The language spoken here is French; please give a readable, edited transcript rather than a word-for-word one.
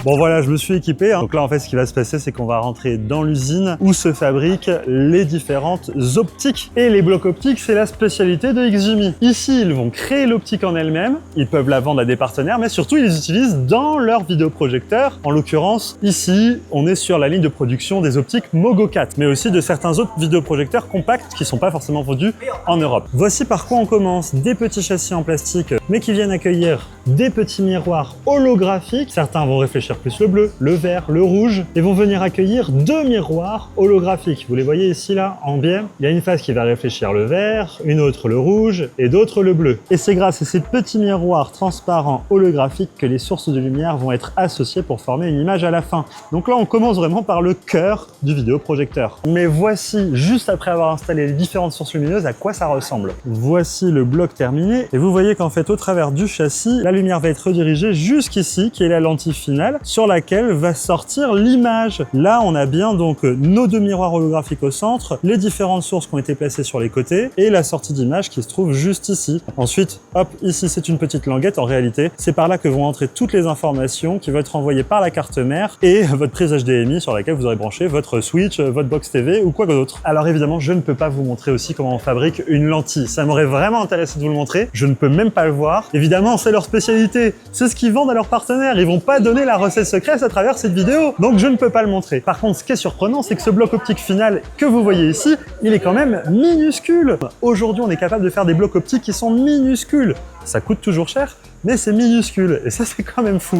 Bon voilà, je me suis équipé. Donc là, en fait, ce qui va se passer, c'est qu'on va rentrer dans l'usine où se fabriquent les différentes optiques. Et les blocs optiques, c'est la spécialité de XGIMI. Ici, ils vont créer l'optique en elle-même. Ils peuvent la vendre à des partenaires, mais surtout, ils les utilisent dans leurs vidéoprojecteurs. En l'occurrence, ici, on est sur la ligne de production des optiques Mogo 4, mais aussi de certains autres vidéoprojecteurs compacts qui ne sont pas forcément vendus en Europe. Voici par quoi on commence. Des petits châssis en plastique, mais qui viennent accueillir des petits miroirs holographiques. Certains vont réfléchir plus le bleu, le vert, le rouge, et vont venir accueillir deux miroirs holographiques. Vous les voyez ici, là, en biais. Il y a une face qui va réfléchir le vert, une autre le rouge, et d'autres le bleu. Et c'est grâce à ces petits miroirs transparents holographiques que les sources de lumière vont être associées pour former une image à la fin. Donc là, on commence vraiment par le cœur du vidéoprojecteur. Mais voici, juste après avoir installé les différentes sources lumineuses, à quoi ça ressemble. Voici le bloc terminé, et vous voyez qu'en fait, au travers du châssis, la lumière va être redirigée jusqu'ici, qui est la lentille finale, sur laquelle va sortir l'image. Là, on a bien donc nos deux miroirs holographiques au centre, les différentes sources qui ont été placées sur les côtés, et la sortie d'image qui se trouve juste ici. Ensuite, hop, ici, c'est une petite languette. En réalité, c'est par là que vont entrer toutes les informations qui vont être envoyées par la carte mère et votre prise HDMI sur laquelle vous aurez branché votre Switch, votre box TV ou quoi que d'autre. Alors évidemment, je ne peux pas vous montrer aussi comment on fabrique une lentille. Ça m'aurait vraiment intéressé de vous le montrer. Je ne peux même pas le voir. Évidemment, c'est leur spécialité. C'est ce qu'ils vendent à leurs partenaires. Ils vont pas donner la recette secrète à travers cette vidéo. Donc je ne peux pas le montrer. Par contre, ce qui est surprenant, c'est que ce bloc optique final que vous voyez ici, il est quand même minuscule. Aujourd'hui, on est capable de faire des blocs optiques qui sont minuscules. Ça coûte toujours cher, mais c'est minuscule. Et ça, c'est quand même fou.